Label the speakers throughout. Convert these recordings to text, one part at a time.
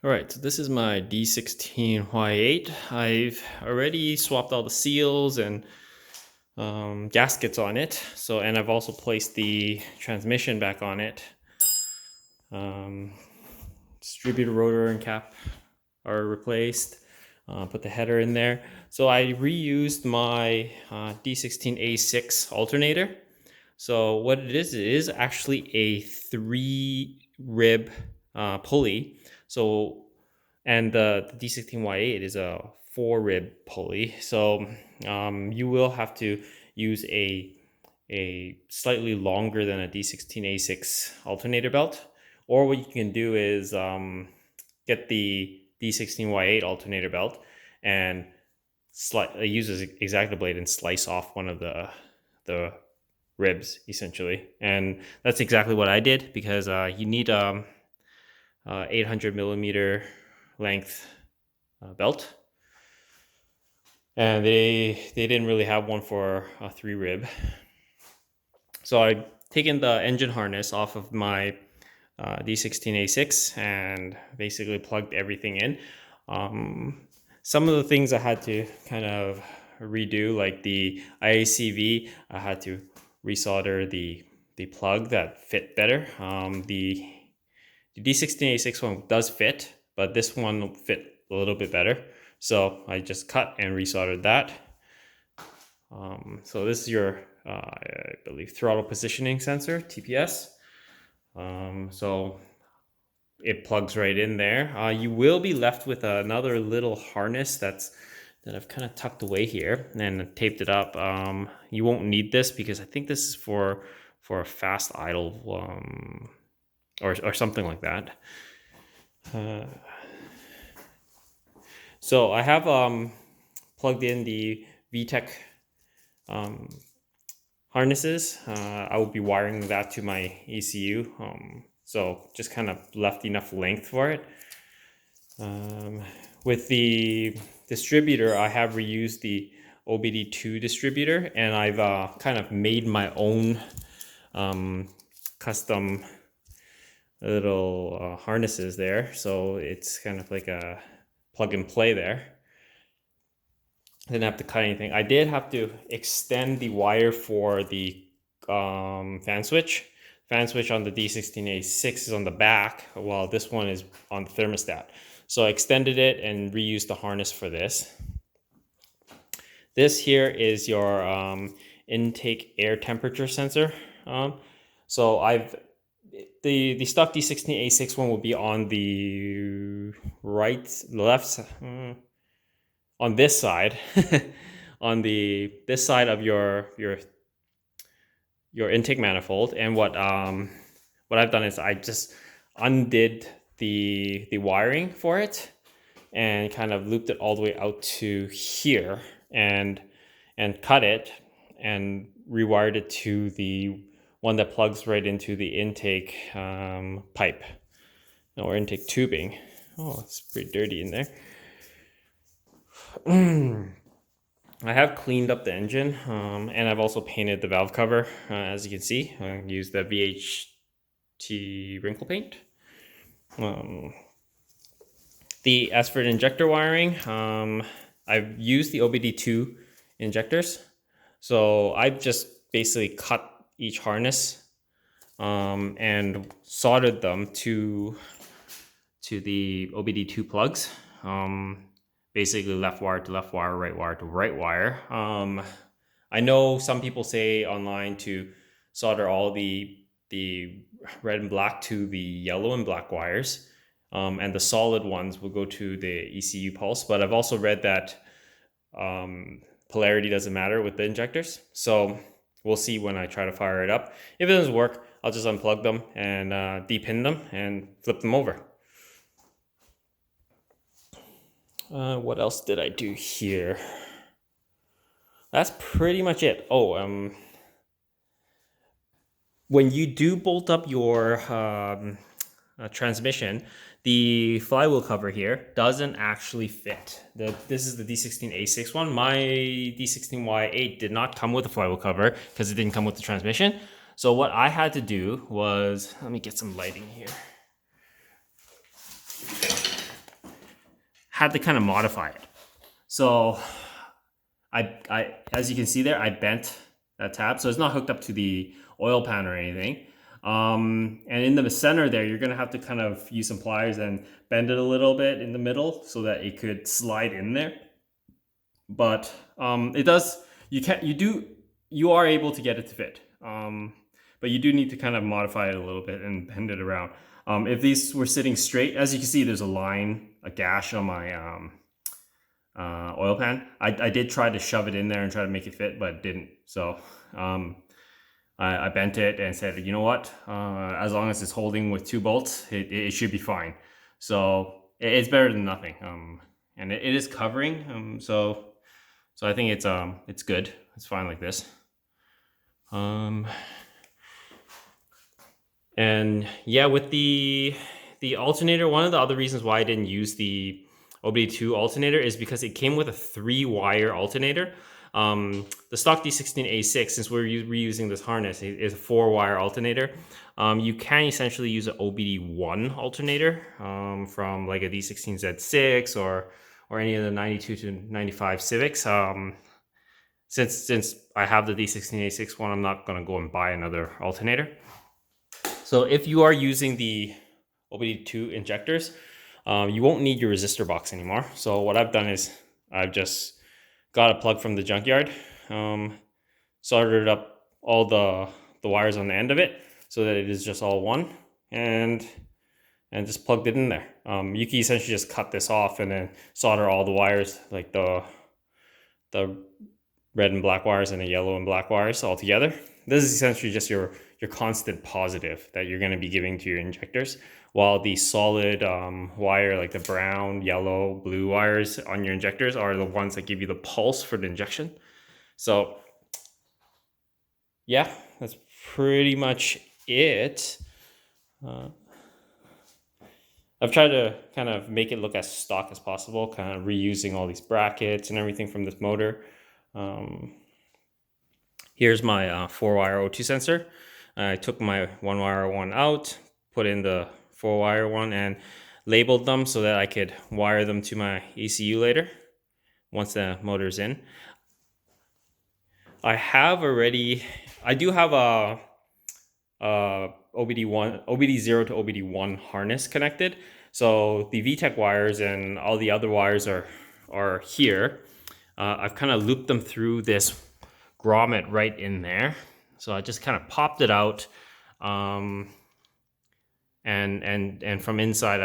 Speaker 1: All right, so this is my D16Y8. I've already swapped all the seals and gaskets on it. And I've also placed the transmission back on it. Distributor rotor and cap are replaced. Put the header in there. So I reused my D16A6 alternator. So what it is actually a 3-rib pulley. And the D16Y8 is a 4-rib pulley. So you will have to use a slightly longer than a D16A6 alternator belt. Or what you can do is get the D16Y8 alternator belt and use an X-Acto blade and slice off one of the ribs, essentially. And that's exactly what I did, because you need 800 millimeter length belt, and they didn't really have one for a 3-rib. So I taken the engine harness off of my D16A6 and basically plugged everything in. Some of the things I had to kind of redo, like the IACV, I had to resolder the plug that fit better. The D16A6 one does fit, but this one will fit a little bit better. So I just cut and resoldered that. So this is your, I believe, throttle positioning sensor, TPS. So it plugs right in there. You will be left with another little harness that I've kind of tucked away here and taped it up. You won't need this because I think this is for a fast idle or something like that. So I have plugged in the VTEC harnesses. I will be wiring that to my ECU. So just kind of left enough length for it. With the distributor, I have reused the OBD2 distributor, and I've kind of made my own custom little harnesses there. So it's kind of like a plug and play there. I didn't have to cut anything. I did have to extend the wire for the fan switch. Fan switch on the D16A6 is on the back, while this one is on the thermostat. So I extended it and reused the harness for this. This here is your intake air temperature sensor. So the stock D16A6 one will be on the left, on this side, on this side of your intake manifold. And what I've done is I just undid the wiring for it and kind of looped it all the way out to here and cut it and rewired it to the one that plugs right into the intake pipe or intake tubing. Oh, it's pretty dirty in there. I have cleaned up the engine, and I've also painted the valve cover. As you can see, I used the VHT wrinkle paint. As for the injector wiring, I've used the OBD2 injectors. So I've just basically cut each harness and soldered them to the OBD2 plugs. Basically left wire to left wire, right wire to right wire. I know some people say online to solder all the red and black to the yellow and black wires, and the solid ones will go to the ECU pulse. But I've also read that polarity doesn't matter with the injectors. So we'll see when I try to fire it up. If it doesn't work, I'll just unplug them and depin them and flip them over. What else did I do here? That's pretty much it. Oh, when you do bolt up your transmission, the flywheel cover here doesn't actually fit. This is the D16A6 one. My D16Y8 did not come with a flywheel cover because it didn't come with the transmission. So what I had to do was, let me get some lighting here. had to kind of modify it. So I as you can see there, I bent that tab, so it's not hooked up to the oil pan or anything. And in the center there, you're gonna have to kind of use some pliers and bend it a little bit in the middle so that it could slide in there. But it does. You are able to get it to fit. But you do need to kind of modify it a little bit and bend it around. If these were sitting straight, as you can see, there's a line, a gash on my oil pan. I did try to shove it in there and try to make it fit, but it didn't. So I bent it and said, you know what? As long as it's holding with 2 bolts, it should be fine. So it's better than nothing. And it is covering. So I think it's good. It's fine like this. And yeah, with the alternator, one of the other reasons why I didn't use the OBD2 alternator is because it came with a 3-wire alternator. The stock D16A6, since we're reusing this harness, is a 4-wire alternator. You can essentially use an OBD1 alternator from like a D16Z6 or any of the 92 to 95 Civics. Since I have the D16A6 one, I'm not gonna go and buy another alternator. So if you are using the OBD2 injectors, you won't need your resistor box anymore. So what I've done is I've just got a plug from the junkyard, soldered up all the wires on the end of it so that it is just all one, and just plugged it in there. You can essentially just cut this off and then solder all the wires, like the red and black wires and the yellow and black wires all together. This is essentially just your constant positive that you're going to be giving to your injectors, while the solid wire, like the brown, yellow, blue wires on your injectors, are the ones that give you the pulse for the injection. So yeah, that's pretty much it. I've tried to kind of make it look as stock as possible, kind of reusing all these brackets and everything from this motor. Here's my 4-wire O2 sensor. I took my 1-wire one out, put in the 4-wire one, and labeled them so that I could wire them to my ECU later once the motor's in. I do have a OBD0 to OBD1 harness connected. So the VTEC wires and all the other wires are here. I've kind of looped them through this grommet right in there. So I just kind of popped it out, and from inside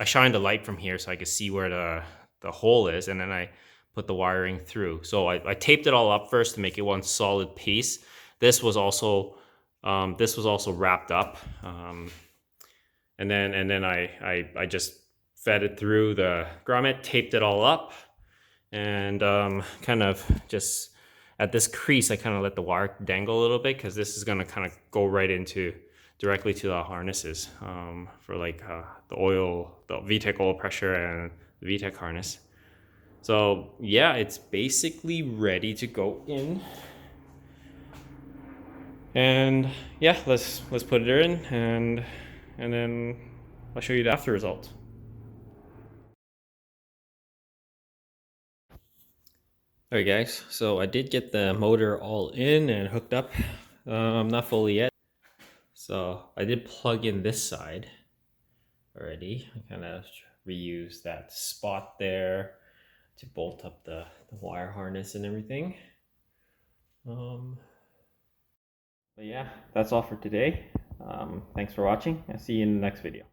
Speaker 1: I shined a light from here so I could see where the hole is, and then I put the wiring through. So I taped it all up first to make it one solid piece. This was also wrapped up, and then I just fed it through the grommet, taped it all up, and kind of just at this crease, I kind of let the wire dangle a little bit because this is going to kind of go right directly to the harnesses for like the VTEC oil pressure and the VTEC harness. So yeah, it's basically ready to go in. And yeah, let's put it in, and then I'll show you the after result. Alright guys, so I did get the motor all in and hooked up, not fully yet. So I did plug in this side already. I kind of reused that spot there to bolt up the wire harness and everything. But yeah, that's all for today. Thanks for watching. I'll see you in the next video.